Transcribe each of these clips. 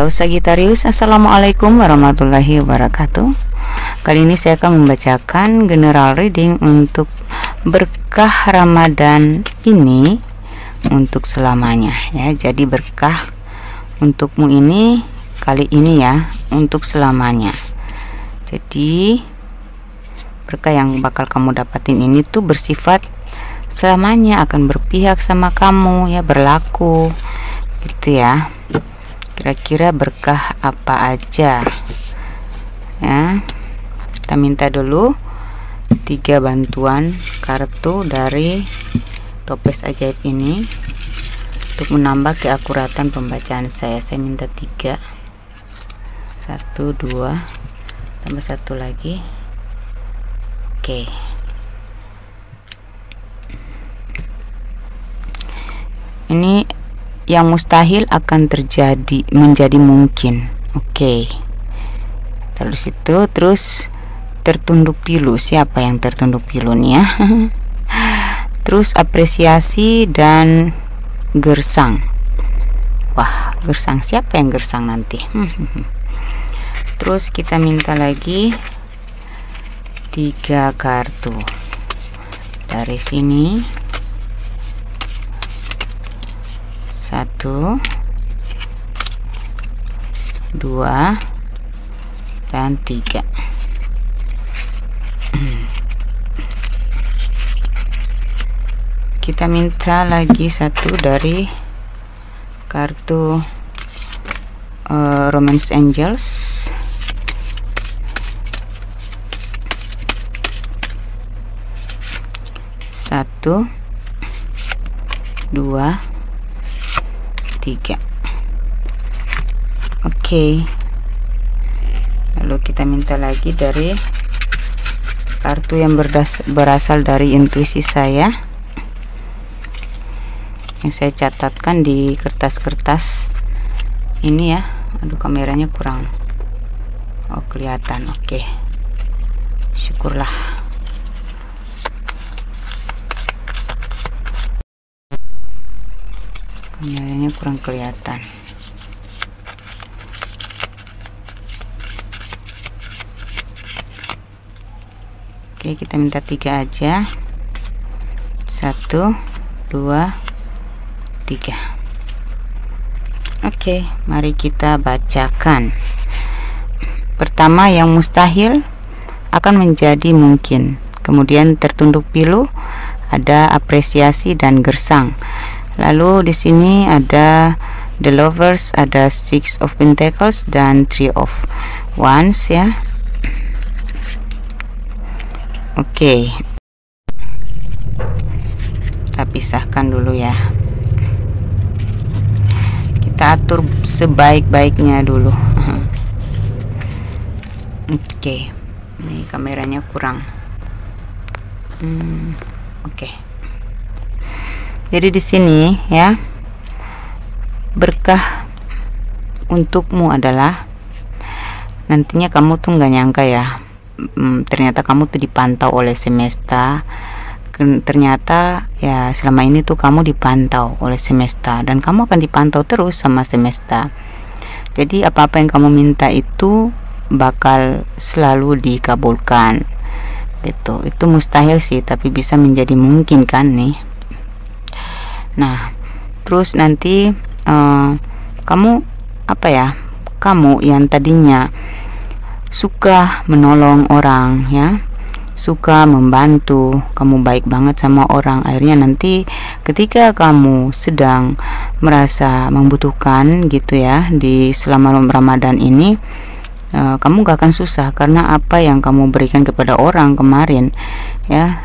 Halo Sagittarius, assalamualaikum warahmatullahi wabarakatuh. Kali ini saya akan membacakan general reading untuk berkah Ramadan ini untuk selamanya ya. Jadi berkah untukmu ini kali ini ya, untuk selamanya. Jadi berkah yang bakal kamu dapatin ini tuh bersifat selamanya, akan berpihak sama kamu ya, berlaku gitu ya. Kira-kira berkah apa aja ya. Kita minta dulu 3 bantuan kartu dari toples ajaib ini untuk menambah keakuratan pembacaan saya. Saya minta 3, 1, 2, tambah 1 lagi. Oke. Ini yang mustahil akan terjadi menjadi mungkin. Oke. Terus itu, terus tertunduk pilu. Siapa yang tertunduk pilu nih ya? Terus apresiasi dan gersang. Wah, gersang, siapa yang gersang nanti? Terus kita minta lagi 3 kartu dari sini. 1, 2, dan 3. Kita minta lagi 1 dari kartu Romance Angels. 1, 2, 3. Oke. Lalu kita minta lagi dari kartu yang berasal dari intuisi saya, yang saya catatkan di kertas-kertas ini ya. Aduh, kameranya kurang kelihatan. Oke, syukurlah. Kameranya kurang kelihatan. Oke, kita minta 3 aja. 1, 2, 3. Oke, mari kita bacakan. Pertama, yang mustahil akan menjadi mungkin. Kemudian tertunduk pilu, ada apresiasi dan gersang. Lalu di sini ada The Lovers, ada 6 of Pentacles dan 3 of Wands ya. Oke. Kita pisahkan dulu ya. Kita atur sebaik-baiknya dulu. Oke. Ini kameranya kurang. Oke. Jadi di sini ya, berkah untukmu adalah nantinya kamu tuh nggak nyangka ya, ternyata kamu tuh dipantau oleh semesta. Ternyata ya selama ini tuh kamu dipantau oleh semesta dan kamu akan dipantau terus sama semesta. Jadi apa-apa yang kamu minta itu bakal selalu dikabulkan gitu. Itu mustahil sih, tapi bisa menjadi mungkin kan nih. Nah, terus nanti kamu apa ya, kamu yang tadinya suka menolong orang ya, suka membantu, kamu baik banget sama orang, akhirnya nanti ketika kamu sedang merasa membutuhkan gitu ya, di selama Ramadan ini kamu gak akan susah, karena apa yang kamu berikan kepada orang kemarin ya,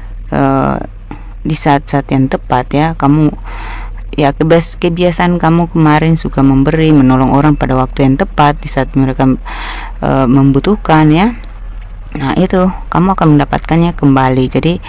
di saat-saat yang tepat ya, kamu ya kebiasaan kamu kemarin suka memberi, menolong orang pada waktu yang tepat di saat mereka membutuhkan ya. Nah, itu kamu akan mendapatkannya kembali. Jadi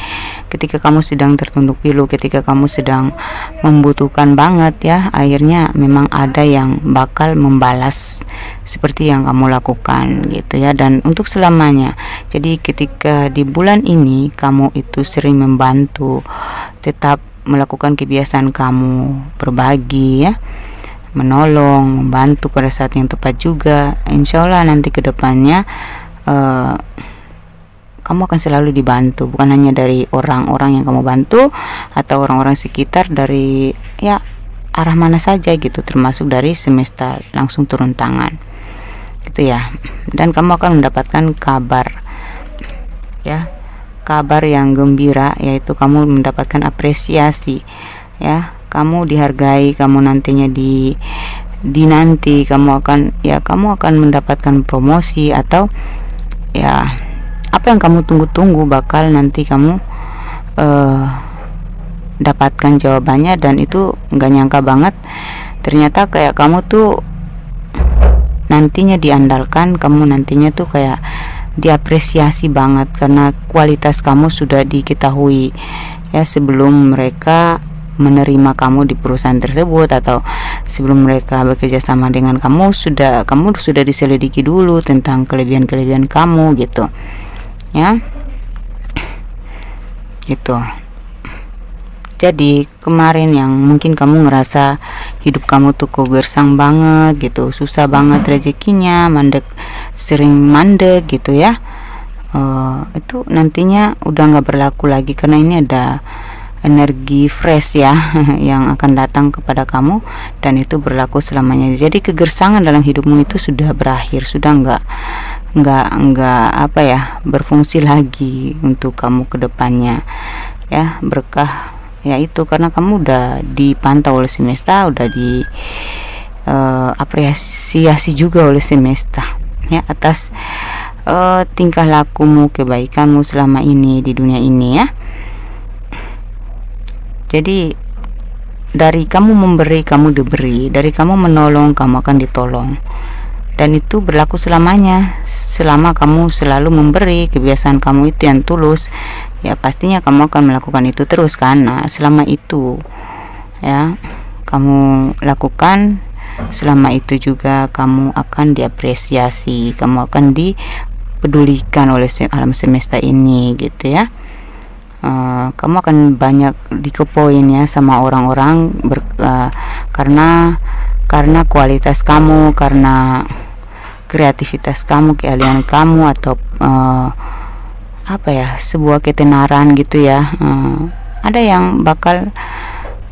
ketika kamu sedang tertunduk pilu, ketika kamu sedang membutuhkan banget ya, akhirnya memang ada yang bakal membalas seperti yang kamu lakukan gitu ya, dan untuk selamanya. Jadi ketika di bulan ini kamu itu sering membantu, tetap melakukan kebiasaan kamu berbagi ya, menolong, membantu pada saat yang tepat juga. Insya Allah nanti kedepannya kamu akan selalu dibantu, bukan hanya dari orang-orang yang kamu bantu atau orang-orang sekitar, dari ya arah mana saja gitu, termasuk dari semesta langsung turun tangan gitu ya. Dan kamu akan mendapatkan kabar ya, kabar yang gembira, yaitu kamu mendapatkan apresiasi ya, kamu dihargai, kamu nantinya dinanti kamu akan mendapatkan promosi, atau ya apa yang kamu tunggu-tunggu bakal nanti kamu dapatkan jawabannya. Dan itu nggak nyangka banget, ternyata kayak kamu tuh nantinya diandalkan, kamu nantinya tuh kayak diapresiasi banget karena kualitas kamu sudah diketahui ya, sebelum mereka menerima kamu di perusahaan tersebut, atau sebelum mereka bekerja sama dengan kamu sudah diselidiki dulu tentang kelebihan-kelebihan kamu gitu ya, gitu. Jadi kemarin yang mungkin kamu ngerasa hidup kamu tuh kok gersang banget gitu, susah banget rezekinya, sering mandek gitu ya, itu nantinya udah nggak berlaku lagi, karena ini ada energi fresh ya yang akan datang kepada kamu, dan itu berlaku selamanya. Jadi kegersangan dalam hidupmu itu sudah berakhir, sudah nggak apa ya, berfungsi lagi untuk kamu ke depannya ya. Berkah ya itu karena kamu udah dipantau oleh semesta, udah apresiasi juga oleh semesta ya atas tingkah lakumu, kebaikanmu selama ini di dunia ini ya. Jadi dari kamu memberi, kamu diberi, dari kamu menolong, kamu akan ditolong, dan itu berlaku selamanya. Selama kamu selalu memberi, kebiasaan kamu itu yang tulus, ya pastinya kamu akan melakukan itu terus, karena selama itu ya kamu lakukan, selama itu juga kamu akan diapresiasi, kamu akan dipedulikan oleh alam semesta ini gitu ya. Kamu akan banyak dikepoin ya sama orang-orang karena kualitas kamu, karena kreativitas kamu, keahlian kamu, atau apa ya, sebuah ketenaran gitu ya. Ada yang bakal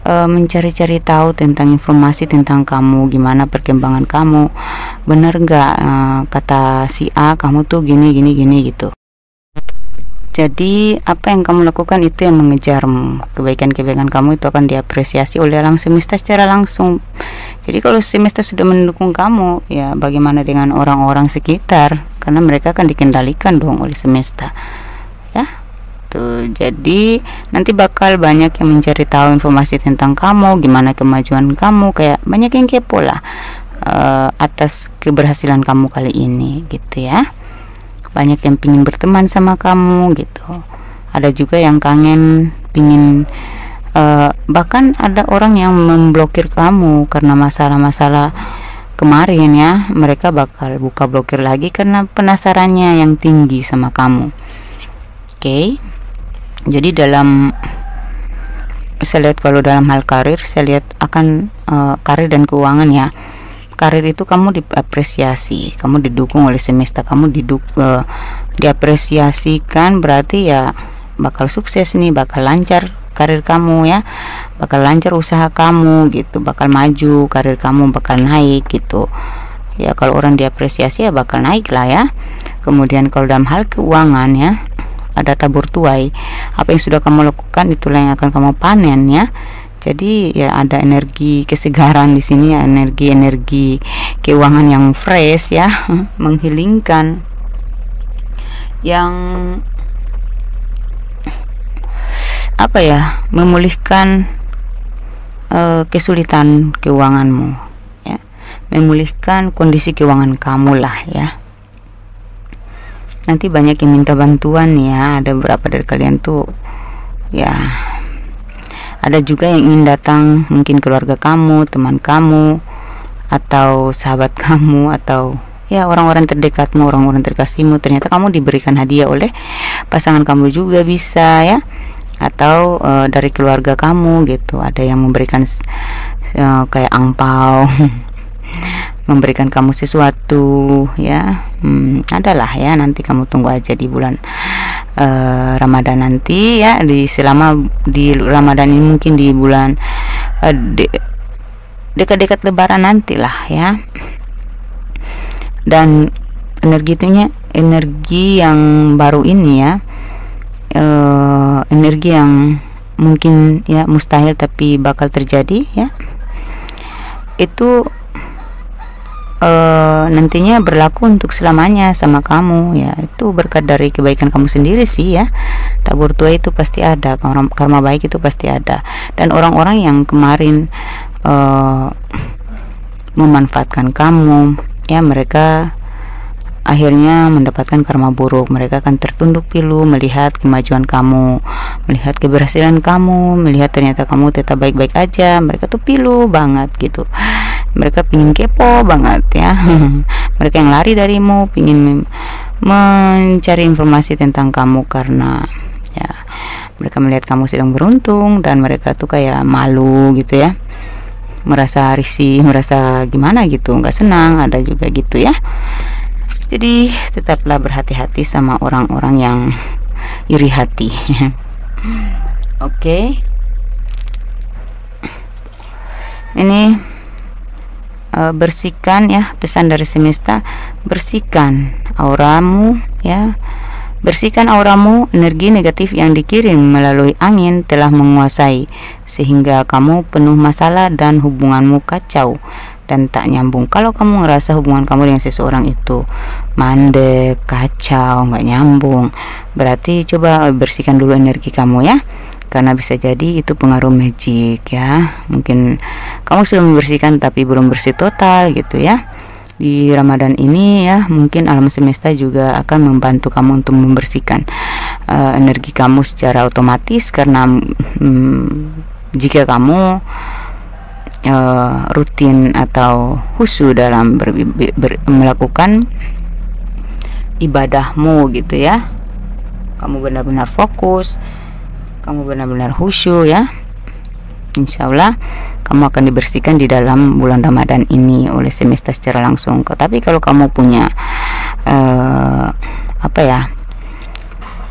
mencari-cari tahu tentang informasi tentang kamu, gimana perkembangan kamu, bener nggak kata si A kamu tuh gini gitu. Jadi apa yang kamu lakukan itu yang mengejarmu, kebaikan-kebaikan kamu itu akan diapresiasi oleh alam semesta secara langsung. Jadi kalau semesta sudah mendukung kamu, ya bagaimana dengan orang-orang sekitar, karena mereka akan dikendalikan dong oleh semesta ya tuh. Jadi nanti bakal banyak yang mencari tahu informasi tentang kamu, gimana kemajuan kamu, kayak banyak yang kepo lah atas keberhasilan kamu kali ini gitu ya. Banyak yang pingin berteman sama kamu gitu, ada juga yang kangen pingin bahkan ada orang yang memblokir kamu karena masalah-masalah kemarin ya. Mereka bakal buka blokir lagi karena penasarannya yang tinggi sama kamu. Oke. Jadi saya lihat kalau dalam hal karir, saya lihat akan karir dan keuangan ya. Karir itu kamu diapresiasi, kamu didukung oleh semesta, kamu diapresiasikan, berarti ya bakal sukses nih, bakal lancar karir kamu ya, bakal lancar usaha kamu gitu, bakal maju, karir kamu bakal naik gitu ya. Kalau orang diapresiasi ya bakal naik lah ya. Kemudian kalau dalam hal keuangan ya, ada tabur tuai, apa yang sudah kamu lakukan itulah yang akan kamu panen ya. Jadi ya ada energi kesegaran di sini ya, energi keuangan yang fresh ya, menghilingkan, yang apa ya, memulihkan kesulitan keuanganmu ya, memulihkan kondisi keuangan kamu lah ya. Nanti banyak yang minta bantuan ya, ada beberapa dari kalian tuh ya. Ada juga yang ingin datang, mungkin keluarga kamu, teman kamu, atau sahabat kamu, atau ya orang-orang terdekatmu, orang-orang terkasihmu. Ternyata kamu diberikan hadiah oleh pasangan kamu juga bisa ya, atau dari keluarga kamu gitu, ada yang memberikan kayak angpau memberikan kamu sesuatu ya. Adalah ya, nanti kamu tunggu aja di bulan Ramadan nanti ya, selama di Ramadan ini, mungkin di bulan dekat-dekat Lebaran nantilah ya. Dan energi yang baru ini ya, energi yang mungkin ya mustahil tapi bakal terjadi ya, itu nantinya berlaku untuk selamanya sama kamu ya. Itu berkat dari kebaikan kamu sendiri sih ya. Tabur tua itu pasti ada, karma baik itu pasti ada. Dan orang-orang yang kemarin memanfaatkan kamu ya, mereka akhirnya mendapatkan karma buruk. Mereka akan tertunduk pilu melihat kemajuan kamu, melihat keberhasilan kamu, melihat ternyata kamu tetap baik-baik aja. Mereka tuh pilu banget gitu, mereka pingin kepo banget ya. Mereka yang lari darimu, pingin mencari informasi tentang kamu, karena ya mereka melihat kamu sedang beruntung, dan mereka tuh kayak malu gitu ya, merasa risih, merasa gimana gitu, nggak senang. Ada juga gitu ya. Jadi tetaplah berhati-hati sama orang-orang yang iri hati. Oke. Ini bersihkan ya, pesan dari semesta, bersihkan auramu ya. Bersihkan auramu. Energi negatif yang dikirim melalui angin telah menguasai, sehingga kamu penuh masalah dan hubunganmu kacau dan tak nyambung. Kalau kamu ngerasa hubungan kamu dengan seseorang itu mandek, kacau, nggak nyambung, berarti coba bersihkan dulu energi kamu ya, karena bisa jadi itu pengaruh magic ya. Mungkin kamu sudah membersihkan tapi belum bersih total gitu ya. Di Ramadan ini ya, mungkin alam semesta juga akan membantu kamu untuk membersihkan energi kamu secara otomatis, karena jika kamu rutin atau khusyuk dalam melakukan ibadahmu gitu ya, kamu benar-benar fokus, kamu benar-benar khusyuk ya, insya Allah kamu akan dibersihkan di dalam bulan Ramadan ini oleh semesta secara langsung. Tapi kalau kamu punya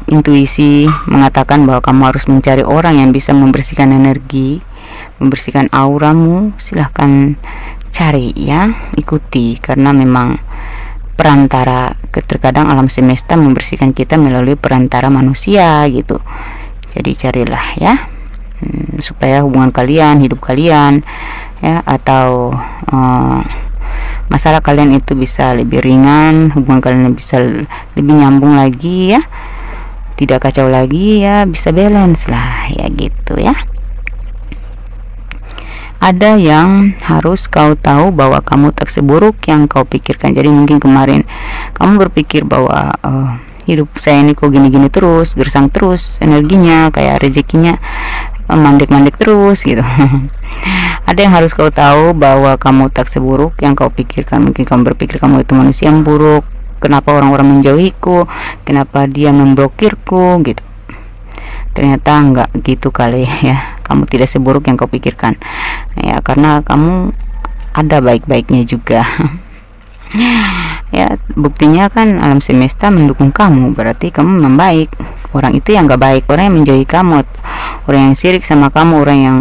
intuisi mengatakan bahwa kamu harus mencari orang yang bisa membersihkan energi, membersihkan auramu, silahkan cari ya, ikuti, karena memang perantara, terkadang alam semesta membersihkan kita melalui perantara manusia gitu. Jadi carilah ya, supaya hubungan kalian, hidup kalian ya, atau masalah kalian itu bisa lebih ringan, hubungan kalian bisa lebih nyambung lagi ya, tidak kacau lagi ya, bisa balance lah ya gitu ya. Ada yang harus kau tahu bahwa kamu tak seburuk yang kau pikirkan. Jadi mungkin kemarin kamu berpikir bahwa hidup saya ini kok gini-gini terus, gersang terus energinya, kayak rezekinya mandek-mandek terus gitu. Ada yang harus kau tahu bahwa kamu tak seburuk yang kau pikirkan. Mungkin kamu berpikir kamu itu manusia yang buruk, kenapa orang-orang menjauhiku, kenapa dia memblokirku gitu. Ternyata enggak gitu kali ya, kamu tidak seburuk yang kau pikirkan ya, karena kamu ada baik-baiknya juga. Ya buktinya kan alam semesta mendukung kamu, berarti kamu membaik. Orang itu yang enggak baik, orang yang menjauhi kamu, orang yang sirik sama kamu, orang yang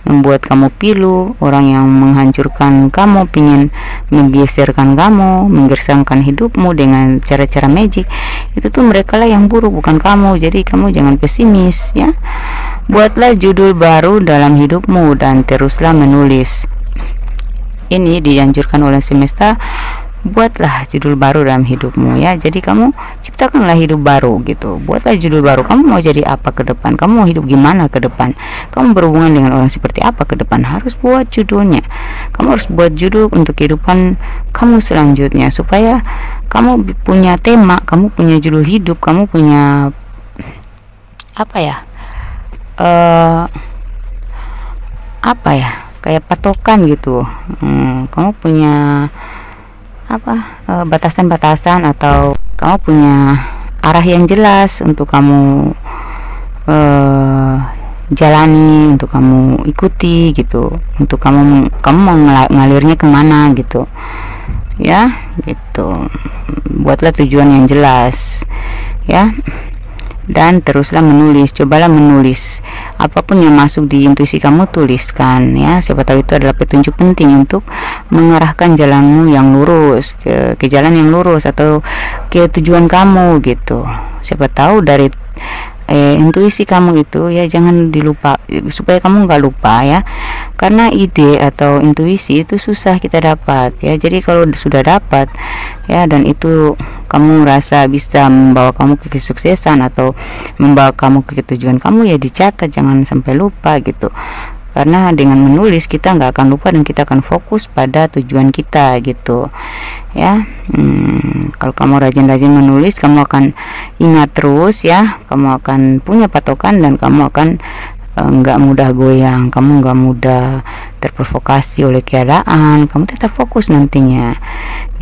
membuat kamu pilu, orang yang menghancurkan kamu, pingin menggeserkan kamu, menggersangkan hidupmu dengan cara-cara magic, itu tuh mereka lah yang buruk, bukan kamu. Jadi kamu jangan pesimis ya. Buatlah judul baru dalam hidupmu dan teruslah menulis. Ini dianjurkan oleh semesta, buatlah judul baru dalam hidupmu ya. Jadi kamu ciptakanlah hidup baru gitu, buatlah judul baru. Kamu mau jadi apa ke depan, kamu mau hidup gimana ke depan, kamu berhubungan dengan orang seperti apa ke depan, harus buat judulnya. Kamu harus buat judul untuk kehidupan kamu selanjutnya, supaya kamu punya tema, kamu punya judul hidup, kamu punya kayak patokan gitu. Kamu punya batasan-batasan, atau kamu punya arah yang jelas untuk kamu jalani, untuk kamu ikuti gitu, untuk kamu mau ngalirnya kemana gitu ya, gitu. Buatlah tujuan yang jelas ya, dan teruslah menulis. Cobalah menulis apapun yang masuk di intuisi kamu, tuliskan ya. Siapa tahu itu adalah petunjuk penting untuk mengarahkan jalanmu yang lurus ke jalan yang lurus, atau ke tujuan kamu gitu. Siapa tahu dari intuisi kamu itu ya, jangan dilupa, supaya kamu nggak lupa ya, karena ide atau intuisi itu susah kita dapat ya. Jadi kalau sudah dapat ya, dan itu kamu rasa bisa membawa kamu ke kesuksesan atau membawa kamu ke tujuan kamu, ya dicatat, jangan sampai lupa gitu. Karena dengan menulis kita nggak akan lupa, dan kita akan fokus pada tujuan kita gitu ya. Kalau kamu rajin-rajin menulis, kamu akan ingat terus ya, kamu akan punya patokan, dan kamu akan nggak mudah goyang, kamu nggak mudah terprovokasi oleh keadaan, kamu tetap fokus nantinya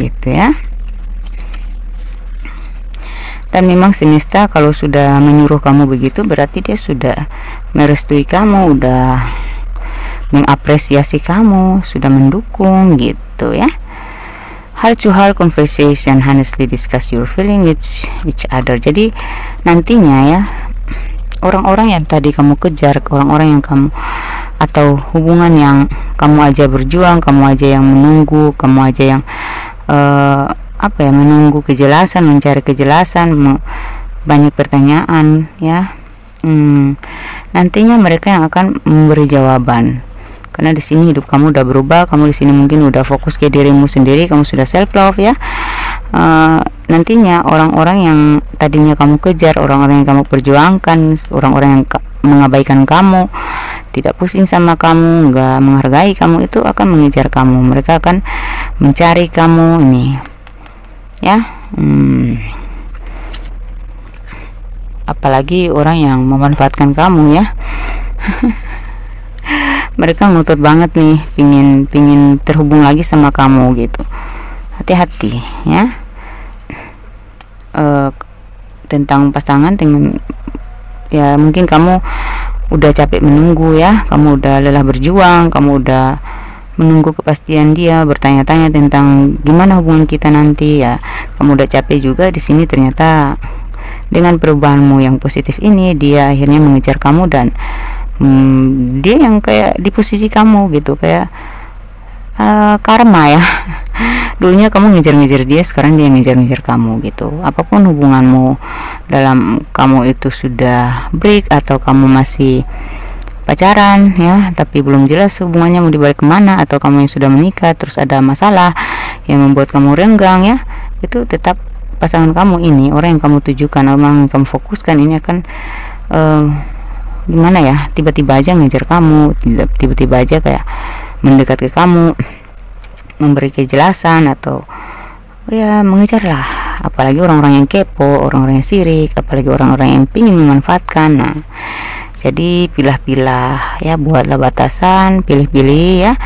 gitu ya. Dan memang semesta kalau sudah menyuruh kamu begitu, berarti dia sudah merestui kamu, udah mengapresiasi kamu, sudah mendukung gitu ya. Heart to heart conversation, honestly discuss your feeling with each other. Jadi nantinya ya, orang-orang yang tadi kamu kejar, orang-orang yang kamu, atau hubungan yang kamu aja berjuang, kamu aja yang menunggu, kamu aja yang menunggu kejelasan, mencari kejelasan, banyak pertanyaan ya. Nantinya mereka yang akan memberi jawaban. Karena di sini hidup kamu udah berubah, kamu di sini mungkin udah fokus ke dirimu sendiri, kamu sudah self love ya. Nantinya orang-orang yang tadinya kamu kejar, orang-orang yang kamu perjuangkan, orang-orang yang mengabaikan kamu, tidak pusing sama kamu, nggak menghargai kamu, itu akan mengejar kamu. Mereka akan mencari kamu ini ya. Apalagi orang yang memanfaatkan kamu ya. Mereka ngotot banget nih, pingin terhubung lagi sama kamu gitu. Hati-hati ya. Tentang pasangan, ya mungkin kamu udah capek menunggu ya, kamu udah lelah berjuang, kamu udah menunggu kepastian dia, bertanya-tanya tentang gimana hubungan kita nanti ya. Kamu udah capek juga di sini. Ternyata dengan perubahanmu yang positif ini, dia akhirnya mengejar kamu, dan dia yang kayak di posisi kamu gitu, kayak karma ya. Dulunya kamu ngejar-ngejar dia, sekarang dia ngejar-ngejar kamu gitu. Apapun hubunganmu, dalam kamu itu sudah break atau kamu masih pacaran ya, tapi belum jelas hubungannya mau dibalik kemana, atau kamu yang sudah menikah terus ada masalah yang membuat kamu renggang ya, itu tetap pasangan kamu ini, orang yang kamu tujukan, orang yang kamu fokuskan ini akan gimana ya, tiba-tiba aja ngejar kamu, tiba-tiba aja kayak mendekat ke kamu, memberi kejelasan, atau ya mengejar lah. Apalagi orang-orang yang kepo, orang-orang yang sirik, apalagi orang-orang yang ingin memanfaatkan. Nah, jadi pilah-pilah ya, buatlah batasan, pilih-pilih ya,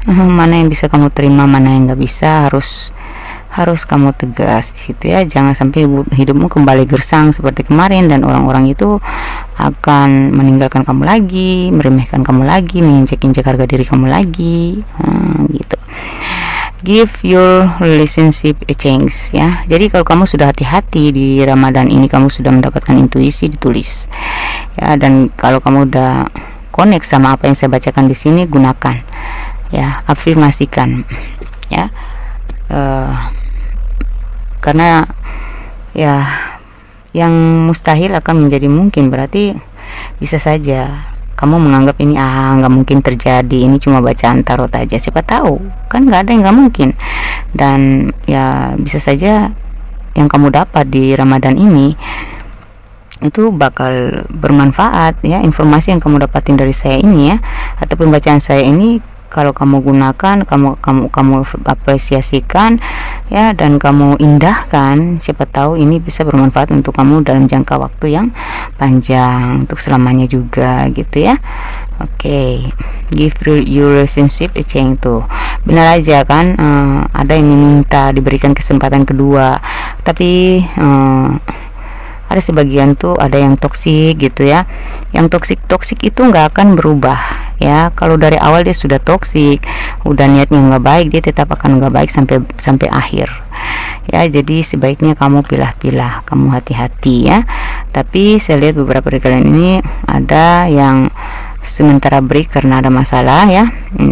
mana yang bisa kamu terima, mana yang nggak bisa. Harus kamu tegas di situ ya. Jangan sampai hidupmu kembali gersang seperti kemarin, dan orang-orang itu akan meninggalkan kamu lagi, meremehkan kamu lagi, menginjak-injak harga diri kamu lagi gitu. Give your relationship a chance ya. Jadi kalau kamu sudah hati-hati di Ramadan ini, kamu sudah mendapatkan intuisi, ditulis ya. Dan kalau kamu udah connect sama apa yang saya bacakan di sini, gunakan ya, afirmasikan ya. Karena ya yang mustahil akan menjadi mungkin, berarti bisa saja kamu menganggap ini nggak mungkin terjadi, ini cuma bacaan tarot aja. Siapa tahu, kan nggak ada yang nggak mungkin. Dan ya bisa saja yang kamu dapat di Ramadan ini itu bakal bermanfaat ya. Informasi yang kamu dapatin dari saya ini ya, atau pembacaan saya ini, kalau kamu gunakan, kamu apresiasikan ya, dan kamu indahkan, siapa tahu ini bisa bermanfaat untuk kamu dalam jangka waktu yang panjang, untuk selamanya juga gitu ya. Oke, give your relationship a chance tuh. Benar aja kan, ada yang meminta diberikan kesempatan kedua, tapi ada sebagian tuh ada yang toksik gitu ya. Yang toksik itu nggak akan berubah ya. Kalau dari awal dia sudah toksik, udah niatnya nggak baik, dia tetap akan nggak baik sampai akhir ya. Jadi sebaiknya kamu pilah-pilah, kamu hati-hati ya. Tapi saya lihat beberapa dari kalian ini ada yang sementara break karena ada masalah ya.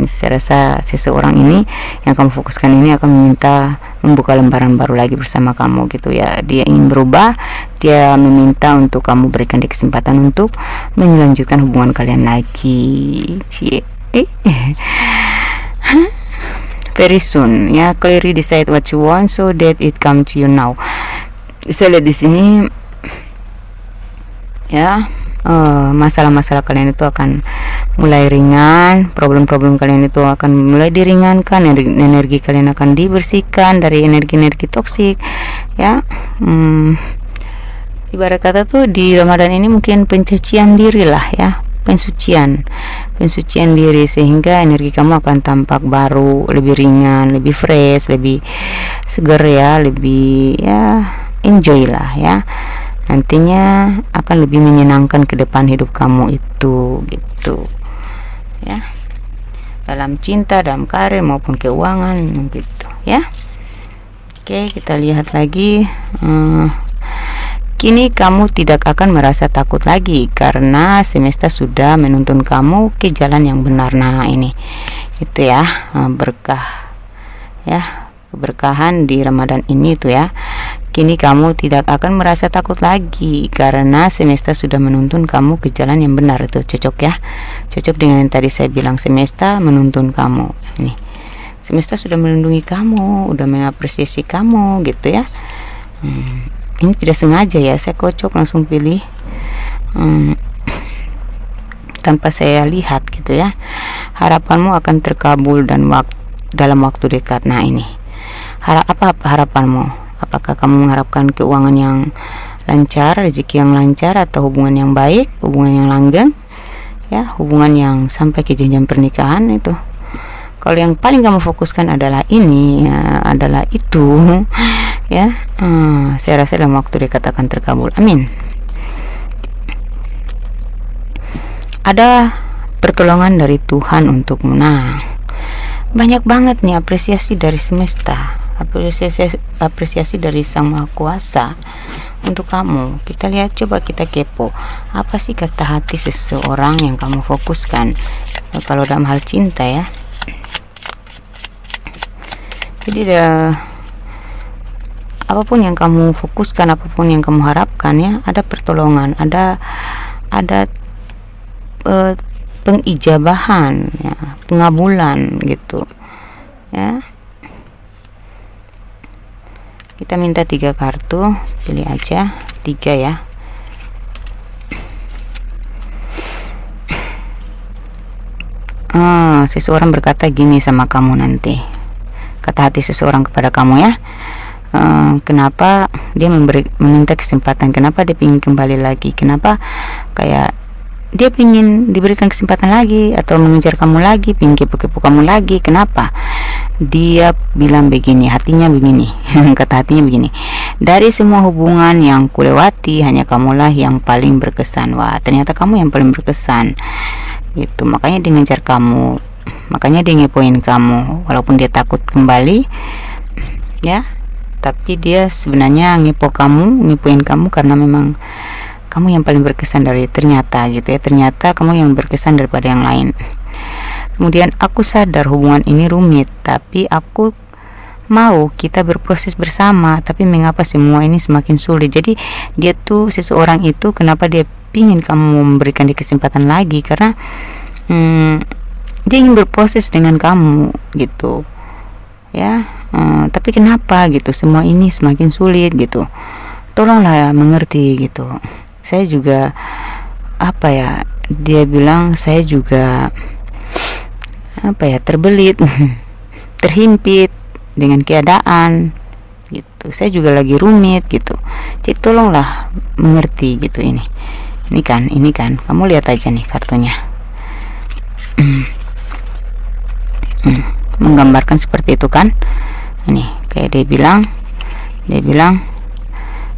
Saya rasa seseorang ini yang kamu fokuskan ini akan meminta membuka lembaran baru lagi bersama kamu gitu ya. Dia ingin berubah, dia meminta untuk kamu berikan dia kesempatan untuk melanjutkan hubungan kalian lagi. Very soon ya, clearly decide what you want so that it come to you now. Saya lihat di sini ya, masalah-masalah kalian itu akan mulai ringan, problem-problem kalian itu akan mulai diringankan, energi kalian akan dibersihkan dari energi-energi toksik ya. Ibarat kata tuh di Ramadan ini mungkin pencucian diri lah ya, pensucian diri, sehingga energi kamu akan tampak baru, lebih ringan, lebih fresh, lebih seger ya, lebih ya enjoy lah ya. Nantinya akan lebih menyenangkan ke depan hidup kamu itu gitu ya, dalam cinta, dalam karir maupun keuangan gitu ya. Oke, kita lihat lagi. Kini kamu tidak akan merasa takut lagi karena semesta sudah menuntun kamu ke jalan yang benar. Nah ini itu ya, berkah ya, keberkahan di Ramadan ini tuh ya. Kini kamu tidak akan merasa takut lagi karena semesta sudah menuntun kamu ke jalan yang benar. Itu cocok ya, cocok dengan yang tadi saya bilang, semesta menuntun kamu. Nih, semesta sudah melindungi kamu, udah mengapresiasi kamu gitu ya. Ini tidak sengaja ya, saya kocok langsung pilih tanpa saya lihat gitu ya. Harapanmu akan terkabul dan dalam waktu dekat. Nah ini apa harapanmu? Apakah kamu mengharapkan keuangan yang lancar, rezeki yang lancar, atau hubungan yang baik, hubungan yang langgeng ya, hubungan yang sampai ke jenjang pernikahan? Itu kalau yang paling kamu fokuskan adalah ini ya, adalah itu ya, saya rasa dalam waktu dekat akan terkabul, amin. Ada pertolongan dari Tuhan untukmu. Nah, banyak banget nih apresiasi dari semesta, apresiasi dari Sang Maha Kuasa untuk kamu. Kita lihat, coba kita kepo, apa sih kata hati seseorang yang kamu fokuskan kalau dalam hal cinta ya. Jadi apapun yang kamu fokuskan, apapun yang kamu harapkan ya, ada pertolongan, ada pengijabahan ya, pengabulan gitu ya. Kita minta 3 kartu, pilih aja 3 ya. Seseorang berkata gini sama kamu nanti, kata hati seseorang kepada kamu ya. Kenapa dia meminta kesempatan, kenapa dia ingin kembali lagi, kenapa kayak dia ingin diberikan kesempatan lagi atau mengejar kamu lagi, ingin kepo-kepo kamu lagi. Kenapa? Dia bilang begini, hatinya begini kata hatinya begini, dari semua hubungan yang kulewati hanya kamulah yang paling berkesan. Wah, ternyata kamu yang paling berkesan gitu, makanya dia ngejar kamu, makanya dia ngepoin kamu, walaupun dia takut kembali ya, tapi dia sebenarnya ngepoin kamu karena memang kamu yang paling berkesan dari ternyata gitu ya, ternyata kamu yang berkesan daripada yang lain. Kemudian, aku sadar hubungan ini rumit, tapi aku mau kita berproses bersama, tapi mengapa semua ini semakin sulit? Jadi dia tuh, seseorang itu, kenapa dia pingin kamu memberikan dia kesempatan lagi, karena dia ingin berproses dengan kamu gitu ya. Tapi kenapa gitu semua ini semakin sulit gitu? Tolonglah mengerti gitu. Saya juga apa ya, dia bilang saya juga apa ya, terbelit terhimpit dengan keadaan gitu, saya juga lagi rumit gitu. Jadi tolonglah mengerti gitu. Ini kan kamu lihat aja nih kartunya, menggambarkan seperti itu kan. Ini kayak dia bilang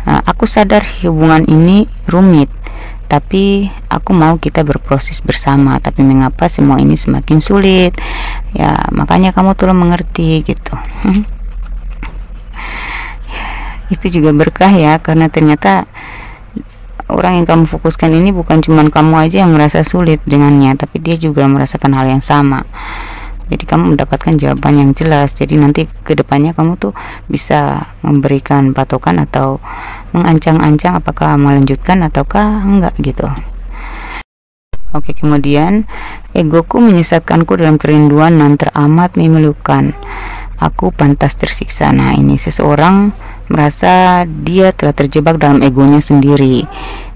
Aku sadar hubungan ini rumit, tapi aku mau kita berproses bersama. Tapi mengapa semua ini semakin sulit? Ya, makanya kamu tolong mengerti gitu. Itu juga berkah ya, karena ternyata orang yang kamu fokuskan ini bukan cuman kamu aja yang merasa sulit dengannya, tapi dia juga merasakan hal yang sama. Jadi kamu mendapatkan jawaban yang jelas. Jadi nanti kedepannya kamu tuh bisa memberikan patokan atau mengancang-ancang apakah melanjutkan ataukah enggak gitu. Oke, kemudian egoku menyesatkanku dalam kerinduan yang teramat memilukan. Aku pantas tersiksa. Nah, ini seseorang merasa dia telah terjebak dalam egonya sendiri,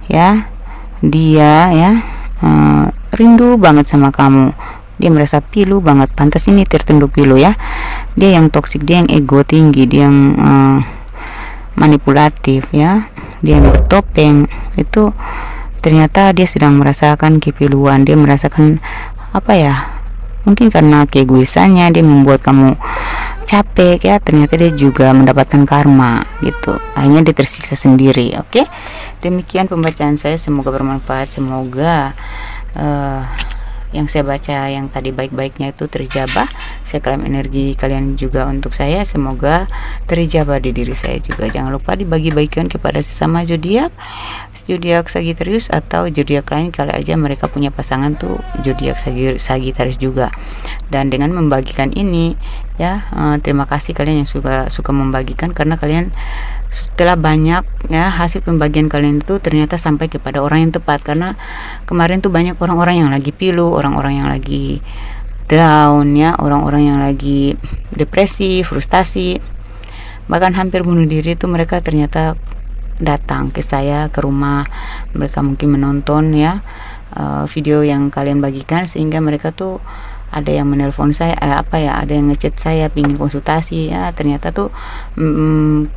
ya. Dia ya rindu banget sama kamu. Dia merasa pilu banget, pantas ini tertunduk pilu ya. Dia yang toksik, dia yang ego tinggi, dia yang manipulatif ya, dia yang bertopeng. Itu ternyata dia sedang merasakan kepiluan, dia merasakan apa ya, mungkin karena keegoisannya dia membuat kamu capek ya. Ternyata dia juga mendapatkan karma gitu, akhirnya dia tersiksa sendiri. Oke, demikian pembacaan saya, semoga bermanfaat, semoga yang saya baca yang tadi baik-baiknya itu terijabah. Saya klaim energi kalian juga untuk saya, semoga terijabah di diri saya juga. Jangan lupa dibagi-bagikan kepada sesama zodiak Sagittarius atau zodiak lain kalau aja mereka punya pasangan tuh zodiak Sagittarius juga. Dan dengan membagikan ini ya, terima kasih kalian yang suka membagikan, karena kalian setelah banyak ya hasil pembagian kalian itu ternyata sampai kepada orang yang tepat. Karena kemarin tuh banyak orang-orang yang lagi pilu, orang-orang yang lagi down ya, orang-orang yang lagi depresi, frustasi, bahkan hampir bunuh diri tuh mereka ternyata datang ke saya, ke rumah. Mereka mungkin menonton ya video yang kalian bagikan, sehingga mereka tuh ada yang menelpon saya, ada yang ngechat saya pingin konsultasi ya. Ternyata tuh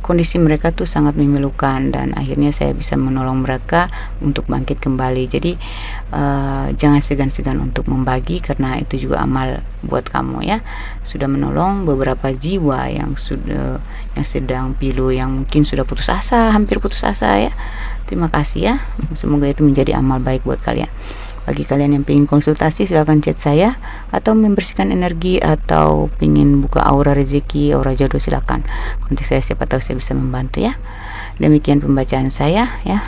kondisi mereka tuh sangat memilukan, dan akhirnya saya bisa menolong mereka untuk bangkit kembali. Jadi jangan segan-segan untuk membagi, karena itu juga amal buat kamu ya. Sudah menolong beberapa jiwa yang sedang pilu, yang mungkin sudah putus asa, hampir putus asa ya. Terima kasih ya, semoga itu menjadi amal baik buat kalian. Bagi kalian yang ingin konsultasi, silahkan chat saya, atau membersihkan energi, atau ingin buka aura rezeki, aura jodoh, silahkan kontak saya, siapa tahu saya bisa membantu ya. Demikian pembacaan saya ya.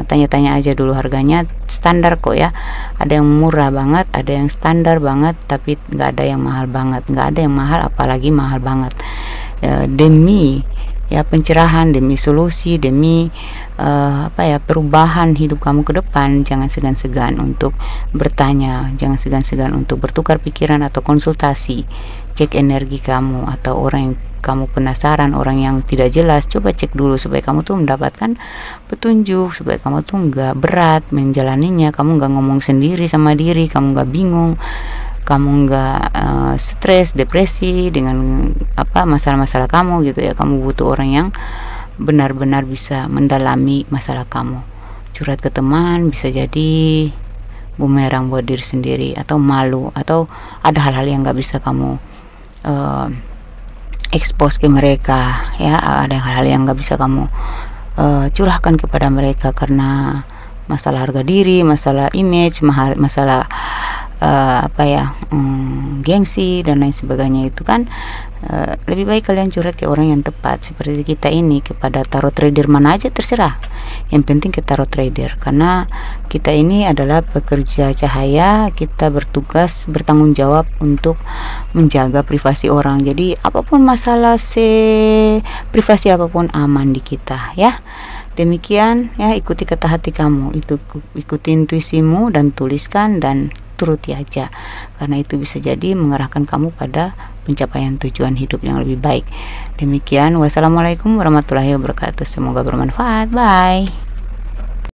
Tanya-tanya aja dulu harganya, standar kok ya. Ada yang murah banget, ada yang standar banget, tapi nggak ada yang mahal banget, nggak ada yang mahal apalagi mahal banget. Demi ya pencerahan, demi solusi, demi perubahan hidup kamu ke depan, jangan segan-segan untuk bertanya, jangan segan-segan untuk bertukar pikiran atau konsultasi. Cek energi kamu, atau orang yang kamu penasaran, orang yang tidak jelas, coba cek dulu supaya kamu tuh mendapatkan petunjuk, supaya kamu tuh nggak berat menjalaninya, kamu nggak ngomong sendiri sama diri, kamu nggak bingung, kamu nggak stres, depresi dengan masalah-masalah kamu gitu ya. Kamu butuh orang yang benar-benar bisa mendalami masalah kamu. Curhat ke teman bisa jadi bumerang buat diri sendiri, atau malu, atau ada hal-hal yang nggak bisa kamu expose ke mereka ya. Ada hal-hal yang nggak bisa kamu curahkan kepada mereka karena masalah harga diri, masalah image, masalah gengsi dan lain sebagainya. Itu kan lebih baik kalian curhat ke orang yang tepat, seperti kita ini kepada tarot trader mana aja terserah, yang penting ke tarot trader, karena kita ini adalah pekerja cahaya, kita bertugas bertanggung jawab untuk menjaga privasi orang. Jadi apapun masalah privasi apapun aman di kita ya. Demikian ya, ikuti kata hati kamu, ikuti intuisimu, dan tuliskan dan turuti aja, karena itu bisa jadi mengarahkan kamu pada pencapaian tujuan hidup yang lebih baik. Demikian, wassalamualaikum warahmatullahi wabarakatuh, semoga bermanfaat. Bye.